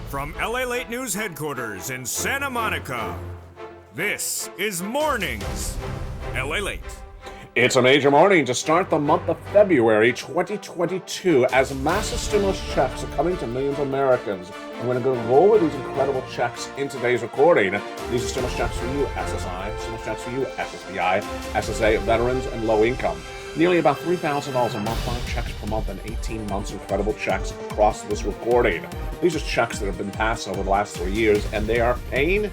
From LA Late News headquarters in Santa Monica, this is Mornings LA Late. It's a major morning to start the month of February 2022 as massive stimulus checks are coming to millions of Americans. I'm going to go over these incredible checks in today's recording. These are stimulus checks for you, SSI, stimulus checks for you, SSDI, SSA, veterans, and low income. Nearly about $3,000 a month, 5 checks per month, and 18 months incredible checks across this recording. These are checks that have been passed over the last 3 years, and they are paying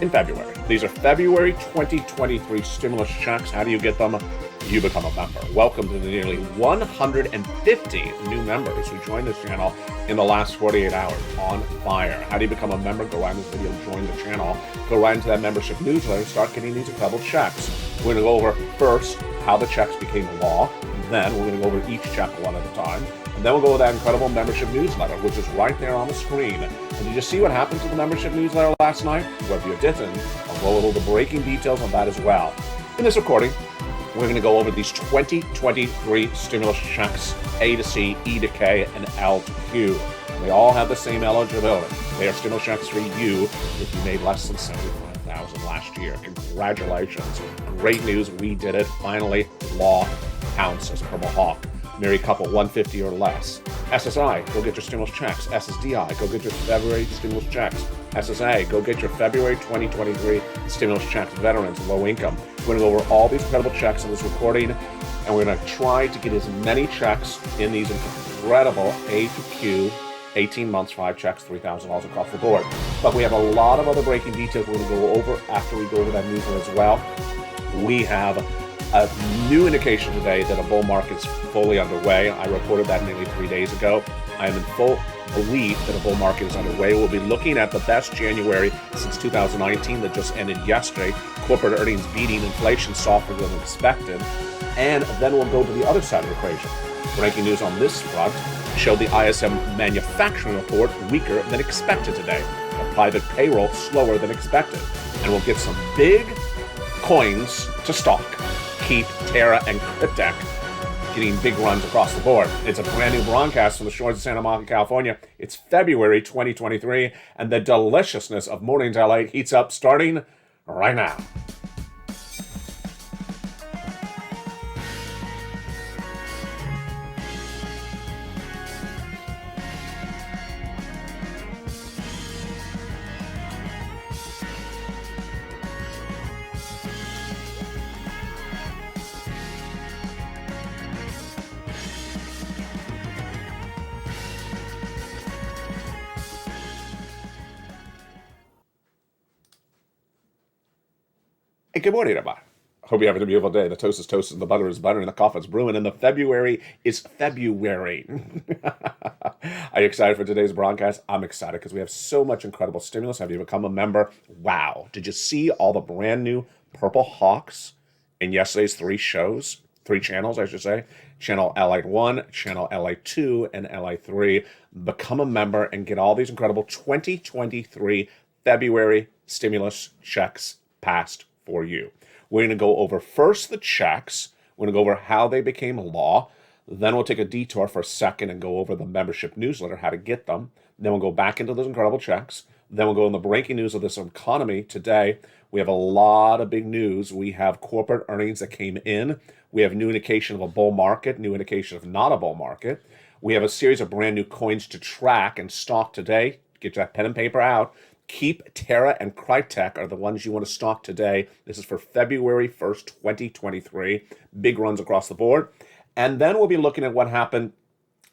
in February. These are February 2023 stimulus checks. How do you get them? You become a member. Welcome to the nearly 150 new members who joined this channel in the last 48 hours. On fire. How do you become a member? Go right in this video, join the channel, go right into that membership newsletter, start getting these incredible checks. We're going to go over first how the checks became law. Then we're going to go over each check one at a time. And then we'll go with that incredible membership newsletter, which is right there on the screen. And did you see what happened to the membership newsletter last night? Well, if you didn't, I'll go over the breaking details on that as well. In this recording, we're going to go over these 2023 stimulus checks, A to C, E to K, and L to Q. They all have the same eligibility. They are stimulus checks for you if you made less than $75,000 last year. Congratulations. Great news. We did it. Finally, law counts as Purple Hawk. Married couple, 150 or less. SSI, go get your stimulus checks. SSDI, go get your February stimulus checks. SSA, go get your February 2023 stimulus checks. Veterans, low income. We're going to go over all these incredible checks in this recording, and we're going to try to get as many checks in these incredible A to Q, 18 months, 5 checks, $3,000 across the board. But we have a lot of other breaking details we're going to go over after we go over that newsletter as well. We have a new indication today that a bull market is fully underway. I reported that nearly 3 days ago. I am in full belief that a bull market is underway. We'll be looking at the best January since 2019 that just ended yesterday. Corporate earnings beating inflation softer than expected. And then we'll go to the other side of the equation. Breaking news on this front showed the ISM manufacturing report weaker than expected today. A private payroll slower than expected. And we'll get some big coins to stock. Keep, Terra, and Cryptech getting big runs across the board. It's a brand new broadcast from the shores of Santa Monica, California. It's February 2023, and the deliciousness of Mornings LA heats up starting right now. Hey, good morning, everybody. Hope you're having a beautiful day. The toast is toasted, the butter is butter, and the coffee is brewing, and the February is February. Are you excited for today's broadcast? I'm excited because we have so much incredible stimulus. Have you become a member? Wow. Did you see all the brand new Purple Hawks in yesterday's 3 channels, I should say? Channel LA1, Channel LA2, and LA3. Become a member and get all these incredible 2023 February stimulus checks passed for you. We're going to go over first the checks. We're going to go over how they became law. Then we'll take a detour for a second and go over the membership newsletter, how to get them. Then we'll go back into those incredible checks. Then we'll go in the breaking news of this economy today. We have a lot of big news. We have corporate earnings that came in. We have new indication of a bull market, new indication of not a bull market. We have a series of brand new coins to track and stock today. Get that pen and paper out. Keep, Terra, and Cryptech are the ones you want to stock today. This is for February 1st, 2023. Big runs across the board. And then we'll be looking at what happened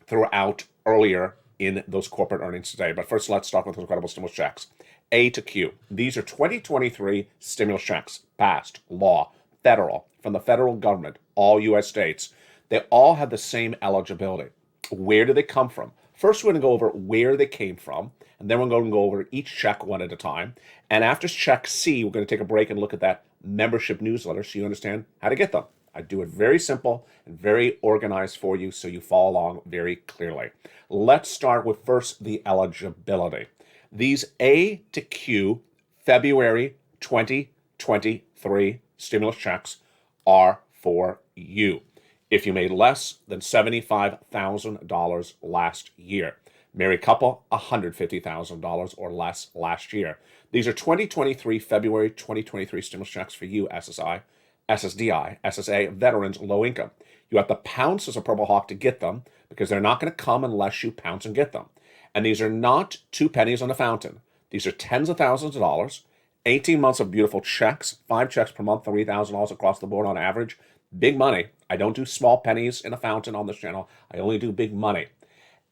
throughout earlier in those corporate earnings today. But first, let's start with those incredible stimulus checks. A to Q. These are 2023 stimulus checks, passed, law, federal, from the federal government, all U.S. states. They all have the same eligibility. Where do they come from? First, we're going to go over where they came from, and then we're going to go over each check one at a time. And after check C, we're going to take a break and look at that membership newsletter so you understand how to get them. I do it very simple and very organized for you so you follow along very clearly. Let's start with first the eligibility. These A to Q February 2023 stimulus checks are for you if you made less than $75,000 last year. Married couple, $150,000 or less last year. These are 2023, February 2023 stimulus checks for you, SSI, SSDI, SSA, veterans, low income. You have to pounce as a Purple Hawk to get them because they're not going to come unless you pounce and get them. And these are not 2 pennies on the fountain. These are tens of thousands of dollars, 18 months of beautiful checks, 5 checks per month, $3,000 across the board on average. Big money. I don't do small pennies in a fountain on this channel. I only do big money.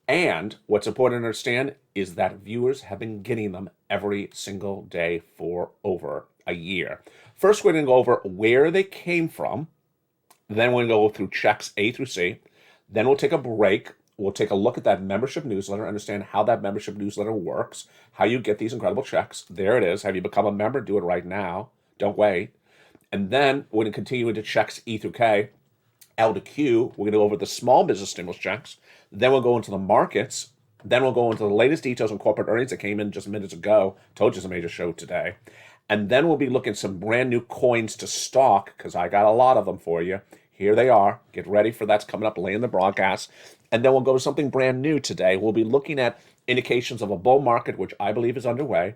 And what's important to understand is that viewers have been getting them every single day for over a year. First, we're going to go over where they came from. Then we're going to go through checks A through C. Then we'll take a break. We'll take a look at that membership newsletter, understand how that membership newsletter works, how you get these incredible checks. There it is. Have you become a member? Do it right now. Don't wait. And then we're going to continue into checks E through K. L to Q, we're going to go over the small business stimulus checks. Then we'll go into the markets. Then we'll go into the latest details on corporate earnings that came in just minutes ago. Told you it's a major show today. And then we'll be looking at some brand new coins to stock because I got a lot of them for you. Here they are. Get ready for that's coming up late in the broadcast. And then we'll go to something brand new today. We'll be looking at indications of a bull market, which I believe is underway,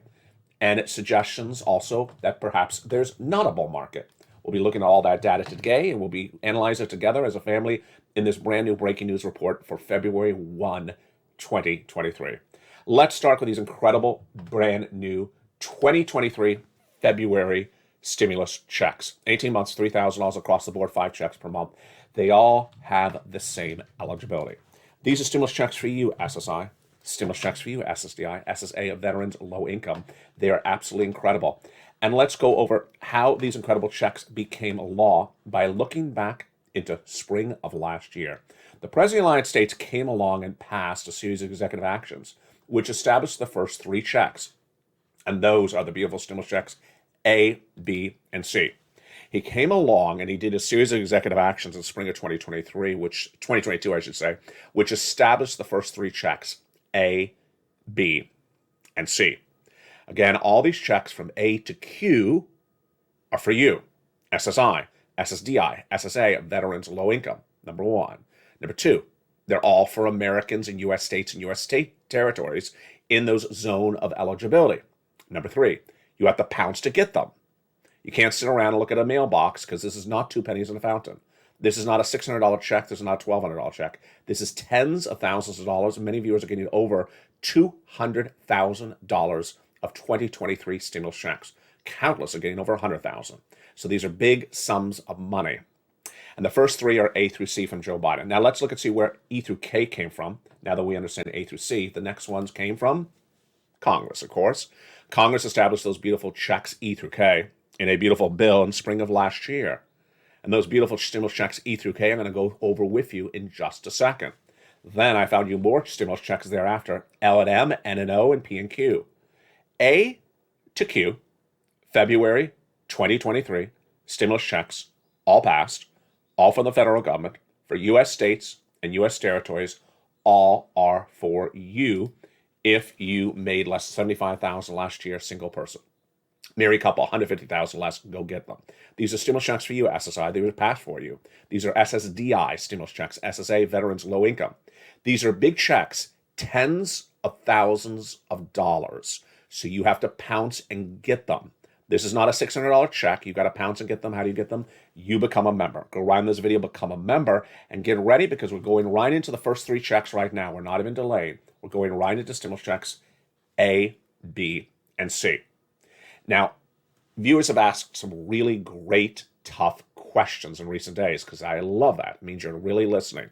and suggestions also that perhaps there's not a bull market. We'll be looking at all that data today, and we'll be analyzing it together as a family in this brand new breaking news report for February 1, 2023. Let's start with these incredible brand new 2023 February stimulus checks. 18 months, $3,000 across the board, 5 checks per month. They all have the same eligibility. These are stimulus checks for you, SSI. Stimulus checks for you, SSDI, SSA, veterans, low income. They are absolutely incredible. And let's go over how these incredible checks became law by looking back into spring of last year. The President of the United States came along and passed a series of executive actions, which established the first 3 checks. And those are the beautiful stimulus checks A, B, and C. He came along and he did a series of executive actions in spring of 2022, I should say, which established the first 3 checks, A, B, and C. Again, all these checks from A to Q are for you, SSI, SSDI, SSA, veterans, low income, number 1. Number 2, they're all for Americans in U.S. states and U.S. state territories in those zone of eligibility. Number 3, you have to pounce to get them. You can't sit around and look at a mailbox because this is not 2 pennies in a fountain. This is not a $600 check. This is not a $1,200 check. This is tens of thousands of dollars. Many viewers are getting over $200,000 of 2023 stimulus checks. Countless are getting over 100,000. So these are big sums of money. And the first 3 are A through C from Joe Biden. Now let's look and see where E through K came from. Now that we understand A through C, the next ones came from Congress, of course. Congress established those beautiful checks E through K in a beautiful bill in spring of last year. And those beautiful stimulus checks E through K I'm going to go over with you in just a second. Then I found you more stimulus checks thereafter, L and M, N and O, and P and Q. A to Q, February 2023, stimulus checks, all passed, all from the federal government, for U.S. states and U.S. territories, all are for you if you made less than $75,000 last year, single person. Married couple, $150,000 less, go get them. These are stimulus checks for you, SSI. They were passed for you. These are SSDI stimulus checks, SSA, veterans, low income. These are big checks, tens of thousands of dollars. So you have to pounce and get them. This is not a $600 check. You've got to pounce and get them. How do you get them? You become a member. Go right in this video, become a member, and get ready because we're going right into the first 3 checks right now. We're not even delayed. We're going right into stimulus checks A, B, and C. Now, viewers have asked some really great, tough questions in recent days because I love that. It means you're really listening.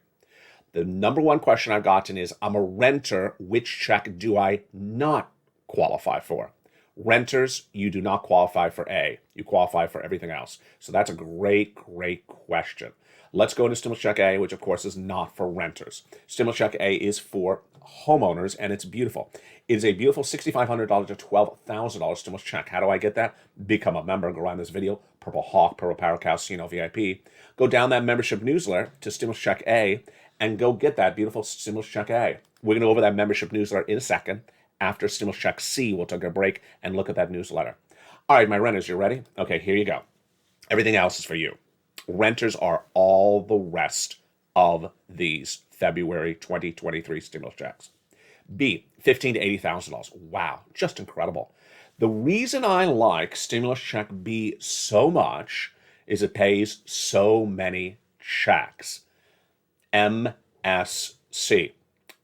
The number 1 question I've gotten is, I'm a renter. Which check do I not qualify for? Renters, you do not qualify for A. You qualify for everything else. So that's a great, great question. Let's go into stimulus check A, which of course is not for renters. Stimulus check A is for homeowners, and it's beautiful. It is a beautiful $6,500 to $12,000 stimulus check. How do I get that? Become a member. Go around this video. Purple Hawk, Purple Power Cow, CNO VIP. Go down that membership newsletter to stimulus check A and go get that beautiful stimulus check A. We're going to go over that membership newsletter in a second. After stimulus check C, we'll take a break and look at that newsletter. All right, my renters, you ready? Okay, here you go. Everything else is for you. Renters are all the rest of these February 2023 stimulus checks. B, $15,000 to $80,000. Wow, just incredible. The reason I like Stimulus Check B so much is it pays so many checks. MSC,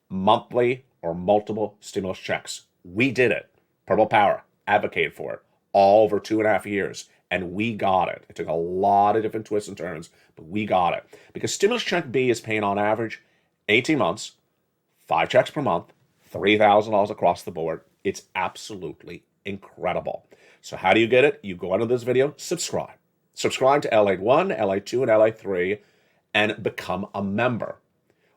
monthly or multiple stimulus checks. We did it. Purple Power advocated for it all over 2.5 years, and we got it. It took a lot of different twists and turns, but we got it. Because Stimulus Check B is paying on average 18 months, 5 checks per month, $3,000 across the board. It's absolutely incredible. So how do you get it? You go under this video, subscribe. Subscribe to LA1, LA2, and LA3, and become a member.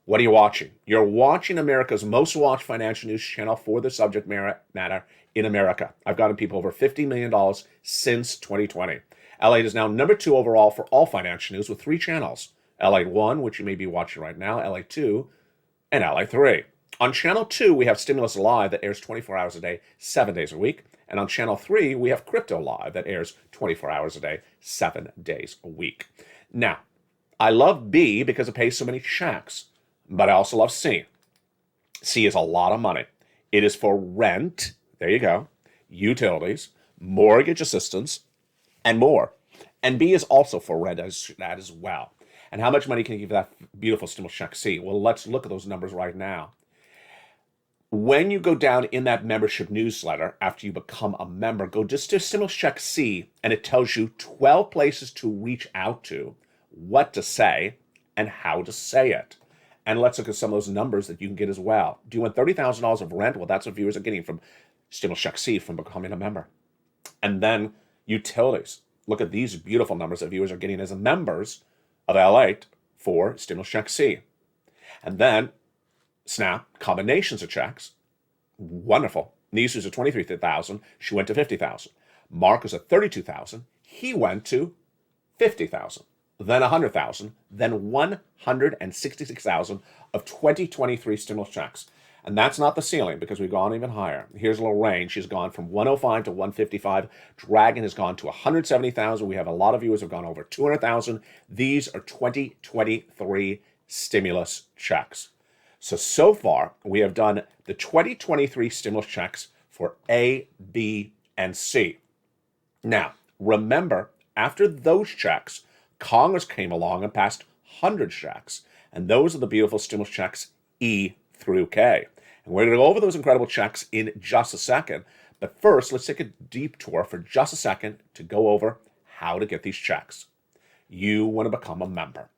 What are you watching? You're watching America's most watched financial news channel for the subject matter in America. I've gotten people over $50 million since 2020. LA is now number 2 overall for all financial news with 3 channels. LA1, which you may be watching right now, LA2, and LA3. On Channel 2, we have Stimulus Live that airs 24 hours a day, 7 days a week. And on Channel 3, we have Crypto Live that airs 24 hours a day, 7 days a week. Now, I love B because it pays so many checks, but I also love C. C is a lot of money. It is for rent, there you go, utilities, mortgage assistance, and more. And B is also for rent that as well. And how much money can you give that beautiful stimulus check C? Well, let's look at those numbers right now. When you go down in that membership newsletter, after you become a member, go just to Stimulus Check C, and it tells you 12 places to reach out to, what to say, and how to say it. And let's look at some of those numbers that you can get as well. Do you want $30,000 of rent? Well, that's what viewers are getting from Stimulus Check C from becoming a member. And then utilities. Look at these beautiful numbers that viewers are getting as members of L8 for Stimulus Check C. And then SNAP, combinations of checks, wonderful. Niece's at $23,000, she went to $50,000. Mark was at $32,000, he went to $50,000. Then $100,000, then $166,000 of 2023 stimulus checks. And that's not the ceiling because we've gone even higher. Here's a little range. She's gone from 105 to 155. Dragon has gone to 170,000. We have a lot of viewers who have gone over 200,000. These are 2023 stimulus checks. So far, we have done the 2023 stimulus checks for A, B, and C. Now, remember, after those checks, Congress came along and passed 100 checks, and those are the beautiful stimulus checks E through K. And we're going to go over those incredible checks in just a second. But first, let's take a deep tour for just a second to go over how to get these checks. You want to become a member.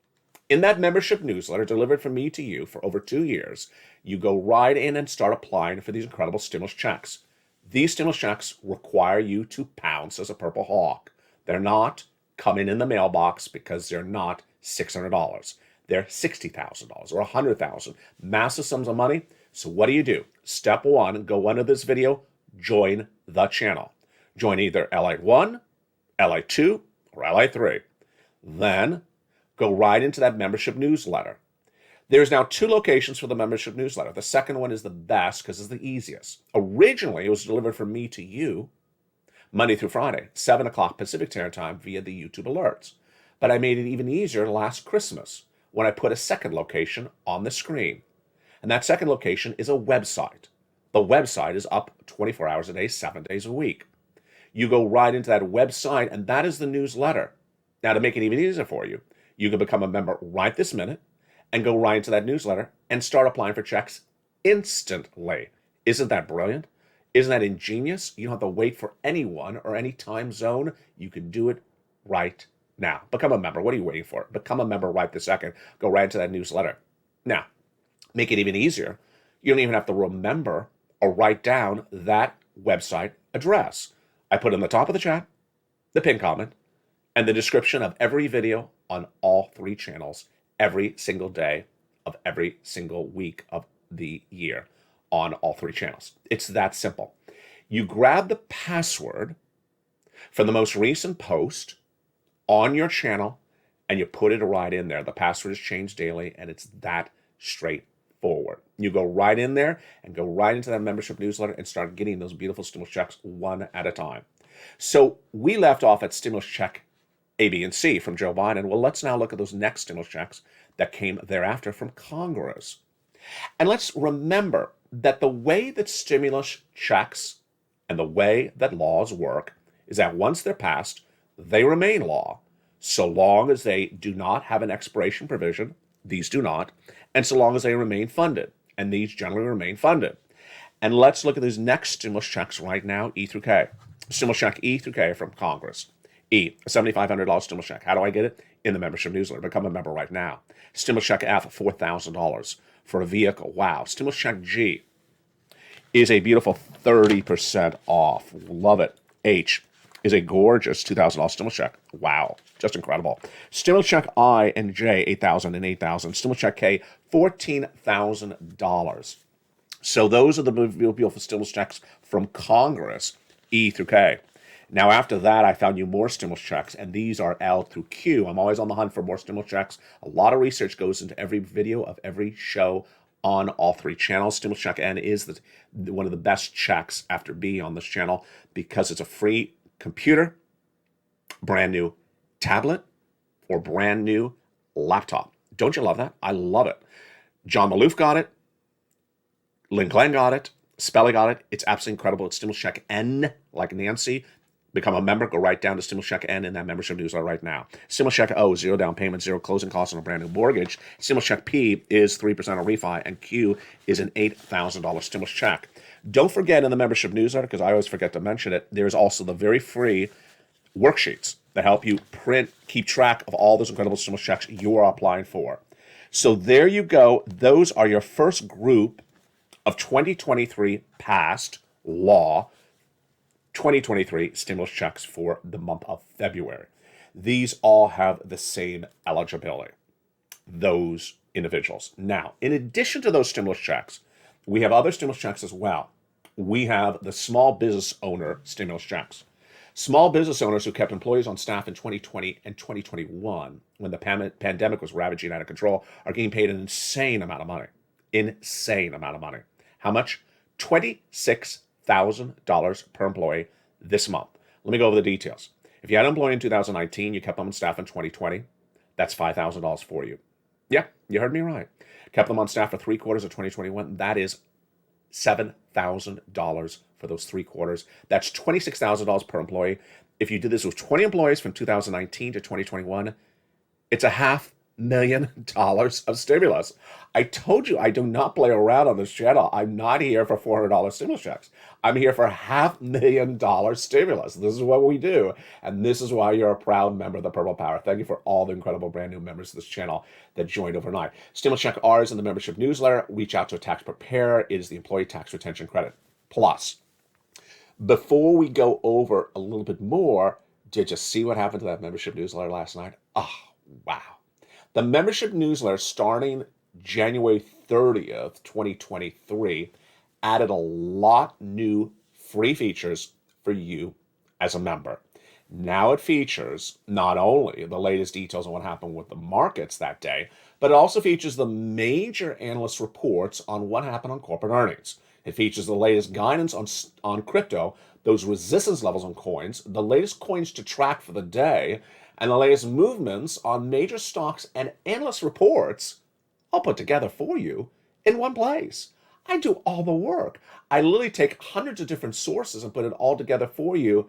In that membership newsletter delivered from me to you for over 2 years, you go right in and start applying for these incredible stimulus checks. These stimulus checks require you to pounce as a purple hawk. They're not coming in the mailbox because they're not $600. They're $60,000 or $100,000. Massive sums of money. So what do? Step 1, go under this video, join the channel. Join either LA1, LA2, or LA3. Then go right into that membership newsletter. There's now 2 locations for the membership newsletter. The second one is the best because it's the easiest. Originally, it was delivered from me to you Monday through Friday, 7 o'clock Pacific Standard Time via the YouTube alerts. But I made it even easier last Christmas when I put a second location on the screen. And that second location is a website. The website is up 24 hours a day, 7 days a week. You go right into that website, and that is the newsletter. Now, to make it even easier for you, you can become a member right this minute and go right into that newsletter and start applying for checks instantly. Isn't that brilliant? Isn't that ingenious? You don't have to wait for anyone or any time zone. You can do it right now. Become a member. What are you waiting for? Become a member right this second. Go right into that newsletter. Now, make it even easier. You don't even have to remember or write down that website address. I put in the top of the chat, the pinned comment, and the description of every video on all 3 channels every single day of every single week of the year on all 3 channels. It's that simple. You grab the password from the most recent post on your channel and you put it right in there. The password is changed daily and it's that straightforward. You go right in there and go right into that membership newsletter and start getting those beautiful stimulus checks one at a time. So we left off at stimulus check A, B, and C from Joe Biden. Well, let's now look at those next stimulus checks that came thereafter from Congress. And let's remember, that the way that stimulus checks and the way that laws work is that once they're passed, they remain law, so long as they do not have an expiration provision. These do not, and so long as they remain funded, and these generally remain funded. And let's look at these next stimulus checks right now, E through K. Stimulus check E through K from Congress. E, a $7,500 stimulus check. How do I get it? In the membership newsletter. Become a member right now. Stimulus check F, $4,000 for a vehicle. Wow. Stimulus check G is a beautiful 30% off. Love it. H is a gorgeous $2,000 stimulus check. Wow. Just incredible. Stimulus check I and J, $8,000 and $8,000. Stimulus check K, $14,000. So those are the beautiful stimulus checks from Congress, E through K. Now, after that, I found you more stimulus checks, and these are L through Q. I'm always on the hunt for more stimulus checks. A lot of research goes into every video of every show on all three channels. Stimulus check N is one of the best checks after B on this channel because it's a free computer, brand new tablet, or brand new laptop. Don't you love that? I love it. John Maloof got it. Lynn Glenn got it. Spelly got it. It's absolutely incredible. It's Stimulus Check N, like Nancy. Become a member. Go right down to Stimulus Check N in that membership newsletter right now. Stimulus Check O, 0 down payment, 0 closing costs on a brand new mortgage. Stimulus Check P is 3% on refi, and Q is an $8,000 stimulus check. Don't forget in the membership newsletter, because I always forget to mention it, there's also the very free worksheets that help you keep track of all those incredible stimulus checks you are applying for. So there you go. Those are your first group of 2023 passed law 2023 stimulus checks for the month of February. These all have the same eligibility, those individuals. Now, in addition to those stimulus checks, we have other stimulus checks as well. We have the small business owner stimulus checks. Small business owners who kept employees on staff in 2020 and 2021, when the pandemic was ravaging out of control, are getting paid an insane amount of money. Insane amount of money. How much? $26,000 per employee this month. Let me go over the details. If you had an employee in 2019, you kept them on staff in 2020, that's $5,000 for you. Yeah, you heard me right. Kept them on staff for 3 quarters of 2021, that is $7,000 for those 3 quarters. That's $26,000 per employee. If you did this with 20 employees from 2019 to 2021, it's $500,000 of stimulus. I told you I do not play around on this channel. I'm not here for $400 stimulus checks. I'm here for $500,000 stimulus. This is what we do. And this is why you're a proud member of the Purple Power. Thank you for all the incredible brand new members of this channel that joined overnight. Stimulus check R is in the membership newsletter. Reach out to a tax preparer. It is the employee tax retention credit. Plus, before we go over a little bit more, did you see what happened to that membership newsletter last night? Oh, wow. The membership newsletter starting January 30th, 2023, added a lot new free features for you as a member. Now it features not only the latest details on what happened with the markets that day, but it also features the major analyst reports on what happened on corporate earnings. It features the latest guidance on crypto, those resistance levels on coins, the latest coins to track for the day, and the latest movements on major stocks and analyst reports all put together for you in one place. I do all the work. I literally take hundreds of different sources and put it all together for you,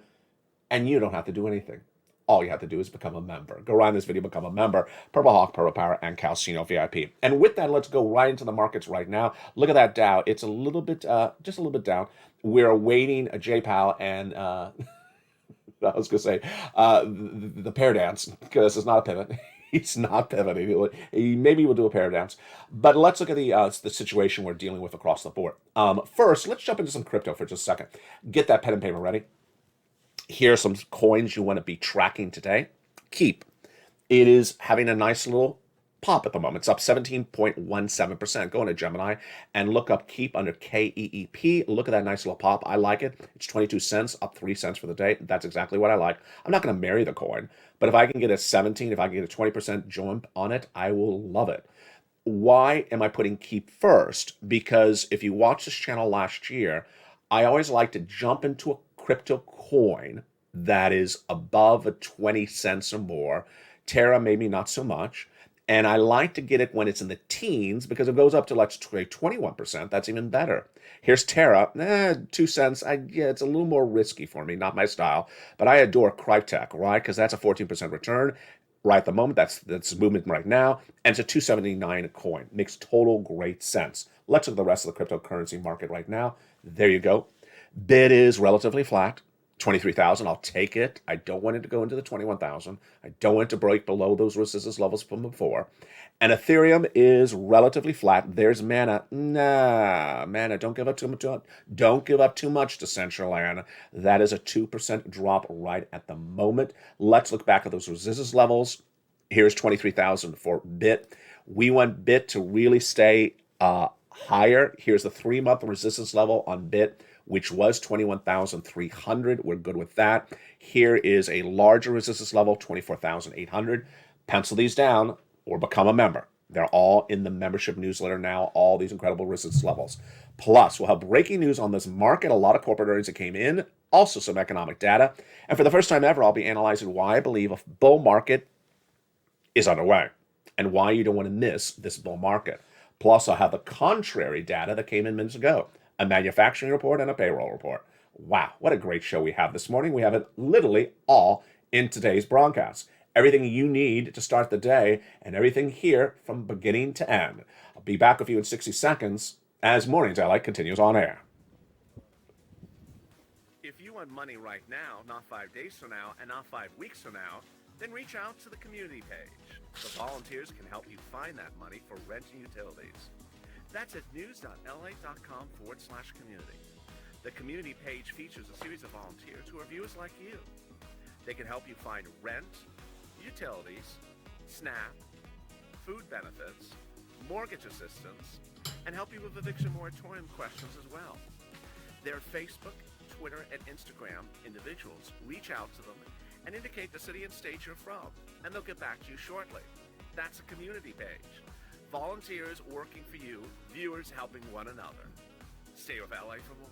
and you don't have to do anything. All you have to do is become a member. Go right in this video, become a member. Purple Hawk, Purple Power, and Calcino VIP. And with that, let's go right into the markets right now. Look at that Dow. It's a little bit, just a little bit down. We're awaiting a J-Powell and I was going to say the pair dance, because it's not a pivot. He's not pivoting. Maybe we'll do a pair dance. But let's look at the situation we're dealing with across the board. First, let's jump into some crypto for just a second. Get that pen and paper ready. Here are some coins you want to be tracking today. Keep. It is having a nice little pop at the moment. It's up 17.17%. Go into Gemini and look up Keep under KEEP. Look at that nice little pop. I like it. It's 22 cents, up 3 cents for the day. That's exactly what I like. I'm not going to marry the coin, but if I can get a 17, if I can get a 20% jump on it, I will love it. Why am I putting Keep first? Because if you watched this channel last year, I always like to jump into a crypto coin that is above a 20 cents or more. Terra, maybe not so much. And I like to get it when it's in the teens because it goes up to, let's say, 21%. That's even better. Here's Terra, 2 cents. Yeah, it's a little more risky for me, not my style. But I adore Cryptech, right? Because that's a 14% return right at the moment. That's movement right now. And it's a 279 a coin. Makes total great sense. Let's look at the rest of the cryptocurrency market right now. There you go. Bid is relatively flat. 23,000, I'll take it. I don't want it to go into the 21,000. I don't want it to break below those resistance levels from before. And Ethereum is relatively flat. There's Mana. Nah, Mana, don't give up too much. Don't give up too much to Decentraland. That is a 2% drop right at the moment. Let's look back at those resistance levels. Here's 23,000 for BIT. We want BIT to really stay higher. Here's the 3-month resistance level on BIT, which was 21,300. We're good with that. Here is a larger resistance level, 24,800. Pencil these down or become a member. They're all in the membership newsletter now, all these incredible resistance levels. Plus, we'll have breaking news on this market, a lot of corporate earnings that came in, also some economic data. And for the first time ever, I'll be analyzing why I believe a bull market is underway and why you don't want to miss this bull market. Plus, I'll have the contrary data that came in minutes ago, a manufacturing report and a payroll report. Wow, what a great show we have this morning. We have it literally all in today's broadcast. Everything you need to start the day and everything here from beginning to end. I'll be back with you in 60 seconds as Mornings LA continues on air. If you want money right now, not 5 days from now, and not 5 weeks from now, then reach out to the community page. The volunteers can help you find that money for rent and utilities. That's at news.la.com/community. The community page features a series of volunteers who are viewers like you. They can help you find rent, utilities, SNAP, food benefits, mortgage assistance, and help you with eviction moratorium questions as well. Their Facebook, Twitter, and Instagram individuals reach out to them and indicate the city and state you're from, and they'll get back to you shortly. That's a community page. Volunteers working for you, viewers helping one another. Stay with LA for more.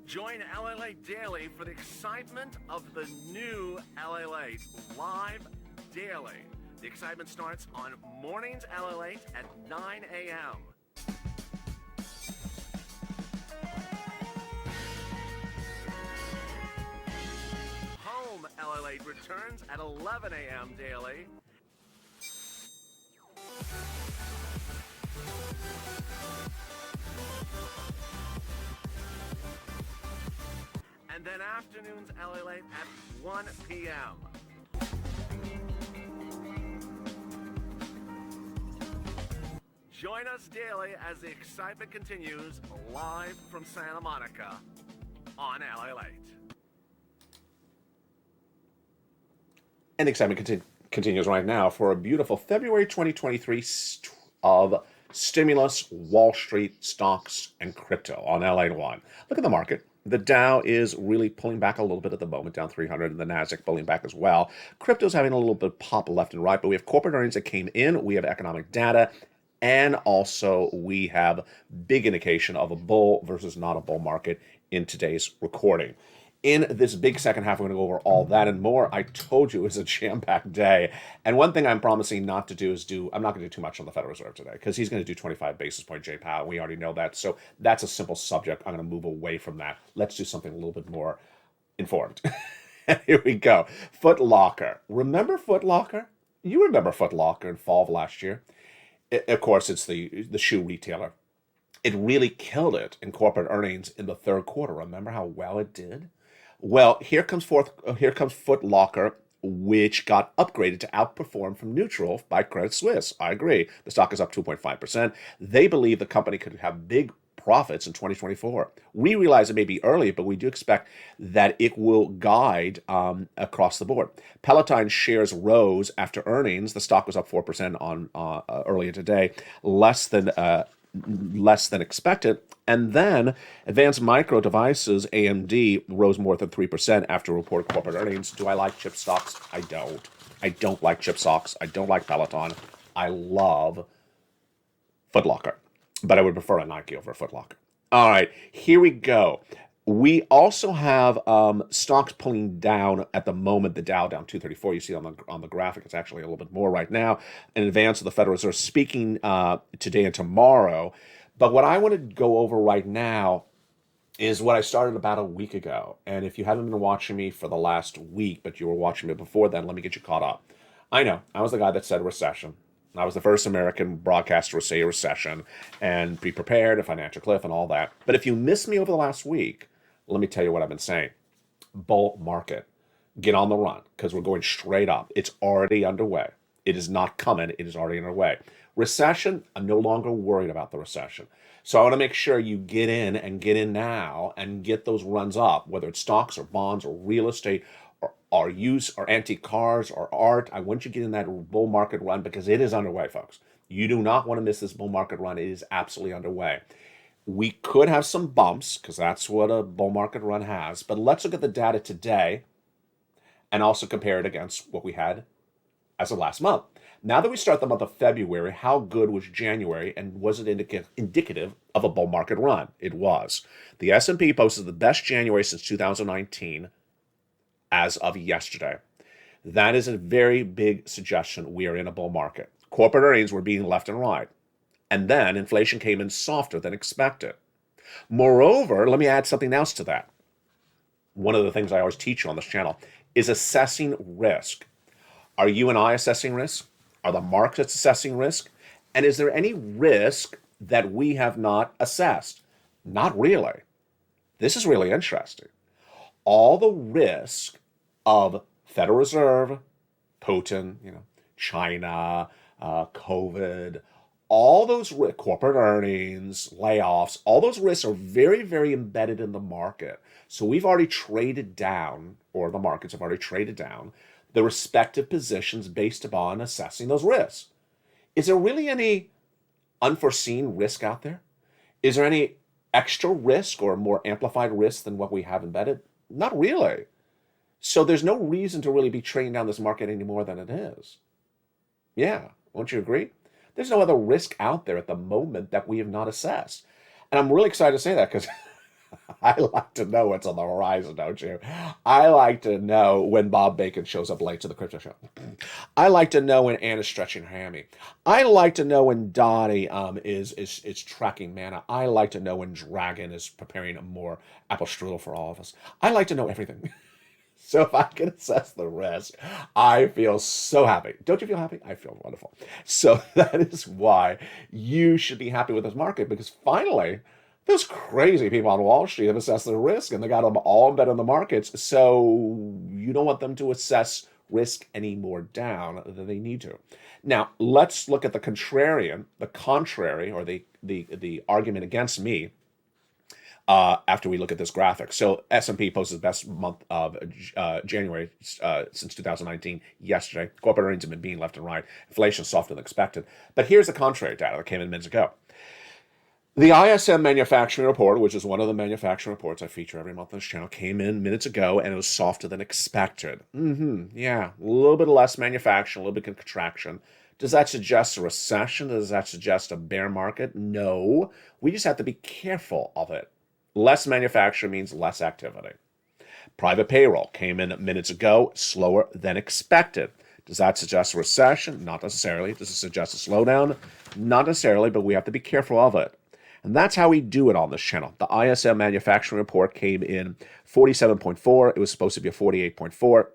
Join LA Daily for the excitement of the new LA live daily. The excitement starts on Mornings LA at 9 a.m. Home LA returns at 11 a.m. daily. And then afternoons LA at 1 p.m. Join us daily as the excitement continues live from Santa Monica on LA Late. And the excitement continues right now for a beautiful February 2023 of stimulus, Wall Street, stocks, and crypto on LA1. Look at the market. The Dow is really pulling back a little bit at the moment, down 300, and the Nasdaq pulling back as well. Crypto's having a little bit of pop left and right, but we have corporate earnings that came in. We have economic data, and also we have big indication of a bull versus not a bull market in today's recording. In this big second half, we're going to go over all that and more. I told you it was a jam-packed day. And one thing I'm promising not to do is I'm not going to do too much on the Federal Reserve today because he's going to do 25 basis point J Powell. We already know that. So that's a simple subject. I'm going to move away from that. Let's do something a little bit more informed. Here we go. Foot Locker. Remember Foot Locker? You remember Foot Locker in fall of last year. Of course, it's the shoe retailer. It really killed it in corporate earnings in the third quarter. Remember how well it did? Well, here comes Foot Locker, which got upgraded to outperform from neutral by Credit Suisse. I agree. The stock is up 2.5%. They believe the company could have big profits in 2024. We realize it may be early, but we do expect that it will guide across the board. Peloton shares rose after earnings. The stock was up 4% on earlier today, less than expected. And then Advanced Micro Devices, AMD, rose more than 3% after reported corporate earnings. Do I like chip stocks? I don't. I don't like chip stocks. I don't like Peloton. I love Foot Locker, but I would prefer a Nike over a Foot Locker. All right, here we go. We also have stocks pulling down at the moment. The Dow down 234. You see on the graphic, it's actually a little bit more right now in advance of the Federal Reserve speaking today and tomorrow. But what I want to go over right now is what I started about a week ago. And if you haven't been watching me for the last week, but you were watching me before then, let me get you caught up. I know, I was the guy that said recession. I was the first American broadcaster to say a recession and be prepared, a financial cliff, and all that. But if you missed me over the last week, let me tell you what I've been saying. Bull market. Get on the run because we're going straight up. It's already underway. It is not coming. It is already underway. Recession, I'm no longer worried about the recession. So I want to make sure you get in and get in now and get those runs up, whether it's stocks or bonds or real estate or use or antique cars or art. I want you to get in that bull market run because it is underway, folks. You do not want to miss this bull market run. It is absolutely underway. We could have some bumps because that's what a bull market run has. But let's look at the data today and also compare it against what we had as of last month. Now that we start the month of February, how good was January, and was it indicative of a bull market run? It was. The S&P posted the best January since 2019 as of yesterday. That is a very big suggestion we are in a bull market. Corporate earnings were beating left and right. And then inflation came in softer than expected. Moreover, let me add something else to that. One of the things I always teach you on this channel is assessing risk. Are you and I assessing risk? Are the markets assessing risk? And is there any risk that we have not assessed? Not really. This is really interesting. All the risk of Federal Reserve, Putin, China, COVID, all those corporate earnings, layoffs, all those risks are very, very embedded in the market. So we've already traded down, or the markets have already traded down, the respective positions based upon assessing those risks. Is there really any unforeseen risk out there? Is there any extra risk or more amplified risk than what we have embedded? Not really. So there's no reason to really be trading down this market any more than it is. Yeah, won't you agree? There's no other risk out there at the moment that we have not assessed. And I'm really excited to say that because I like to know what's on the horizon, don't you? I like to know when Bob Bacon shows up late to the crypto show. I like to know when Anna's stretching her hammy. I like to know when Dottie is tracking mana. I like to know when Dragon is preparing a more apple strudel for all of us. I like to know everything. So if I can assess the risk, I feel so happy. Don't you feel happy? I feel wonderful. So that is why you should be happy with this market, because finally, those crazy people on Wall Street have assessed the risk and they got them all embedded in the markets. So you don't want them to assess risk any more down than they need to. Now, let's look at the contrarian, the contrary, or the argument against me. After we look at this graphic. So S&P posted the best month of January since 2019 yesterday. Corporate earnings have been beating left and right. Inflation softer than expected. But here's the contrary data that came in minutes ago. The ISM manufacturing report, which is one of the manufacturing reports I feature every month on this channel, came in minutes ago and it was softer than expected. Yeah, a little bit less manufacturing, a little bit of contraction. Does that suggest a recession? Does that suggest a bear market? No. We just have to be careful of it. Less manufacturing means less activity. Private payroll came in minutes ago, slower than expected. Does that suggest a recession? Not necessarily. Does it suggest a slowdown? Not necessarily, but we have to be careful of it. And that's how we do it on this channel. The ISM manufacturing report came in 47.4. It was supposed to be a 48.4.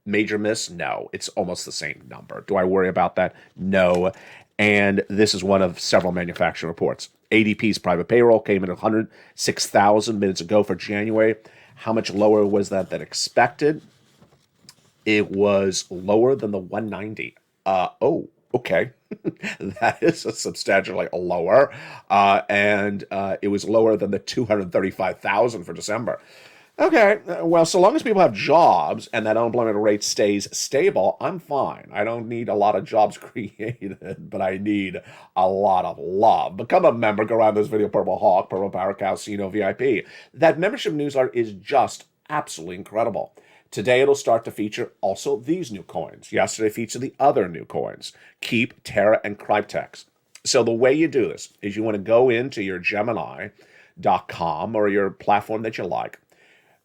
Major miss? No. It's almost the same number. Do I worry about that? No. And this is one of several manufacturing reports. ADP's private payroll came in at 106,000 minutes ago for January. How much lower was that than expected? It was lower than the 190. Okay. That is substantially lower. And it was lower than the 235,000 for December. Okay, well, so long as people have jobs and that unemployment rate stays stable, I'm fine. I don't need a lot of jobs created, but I need a lot of love. Become a member. Go around this video, Purple Hawk, Purple Power Casino VIP. That membership newsletter is just absolutely incredible. Today, it'll start to feature also these new coins. Yesterday, featured the other new coins, Keep, Terra, and Cryptex. So the way you do this is you want to go into your Gemini, MORNINGSLALATE.com or your platform that you like.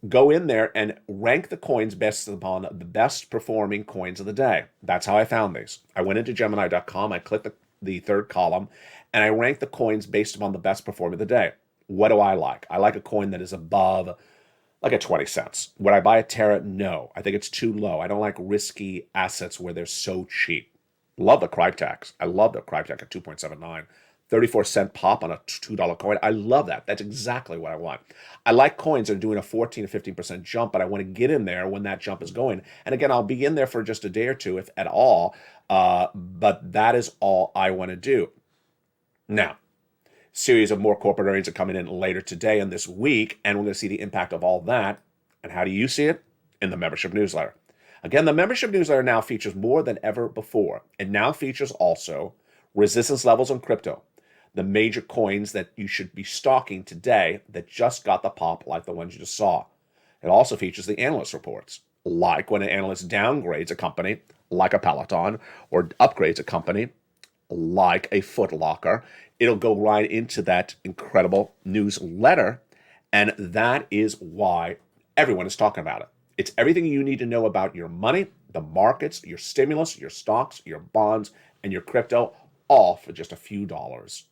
Go in there and rank the coins based upon the best performing coins of the day. That's how I found these. I went into Gemini.com, I clicked the third column, and I ranked the coins based upon the best performing of the day. What do I like? I like a coin that is above like at 20 cents. Would I buy a Terra? No. I think it's too low. I don't like risky assets where they're so cheap. Love the Cryptex. I love the Cryptex at 2.79. 34-cent pop on a $2 coin. I love that. That's exactly what I want. I like coins that are doing a 14 to 15% jump, but I want to get in there when that jump is going. And again, I'll be in there for just a day or two, if at all, but that is all I want to do. Now, series of more corporate earnings are coming in later today and this week, and we're going to see the impact of all that. And how do you see it? In the membership newsletter. Again, the membership newsletter now features more than ever before. It now features also resistance levels on crypto, the major coins that you should be stalking today that just got the pop like the ones you just saw. It also features the analyst reports, like when an analyst downgrades a company like a Peloton or upgrades a company like a Foot Locker. It'll go right into that incredible newsletter, and that is why everyone is talking about it. It's everything you need to know about your money, the markets, your stimulus, your stocks, your bonds, and your crypto, all for just a few dollars.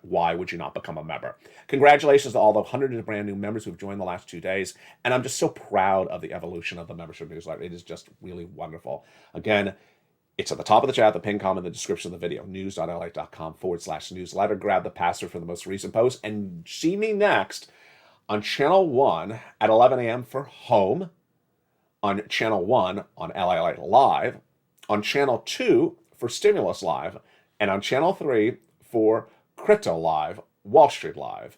Why would you not become a member? Congratulations to all the hundreds of brand new members who've joined the last 2 days. And I'm just so proud of the evolution of the membership newsletter. It is just really wonderful. Again, it's at the top of the chat, the pin comment in the description of the video, news.la.com/newsletter. Grab the password for the most recent post and see me next on Channel 1 at 11 a.m. for Home, on Channel 1 on LA Live, on Channel 2 for Stimulus Live, and on Channel 3 for Crypto Live, Wall Street Live,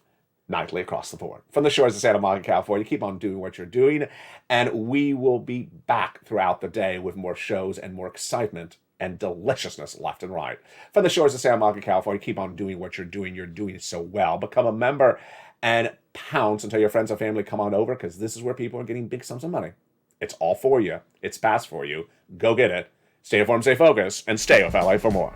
nightly across the board. From the shores of Santa Monica, California, keep on doing what you're doing, and we will be back throughout the day with more shows and more excitement and deliciousness left and right. From the shores of Santa Monica, California, keep on doing what you're doing. You're doing it so well. Become a member and pounce until your friends and family come on over, because this is where people are getting big sums of money. It's all for you. It's fast for you. Go get it. Stay informed, stay focused, and stay with LA for more.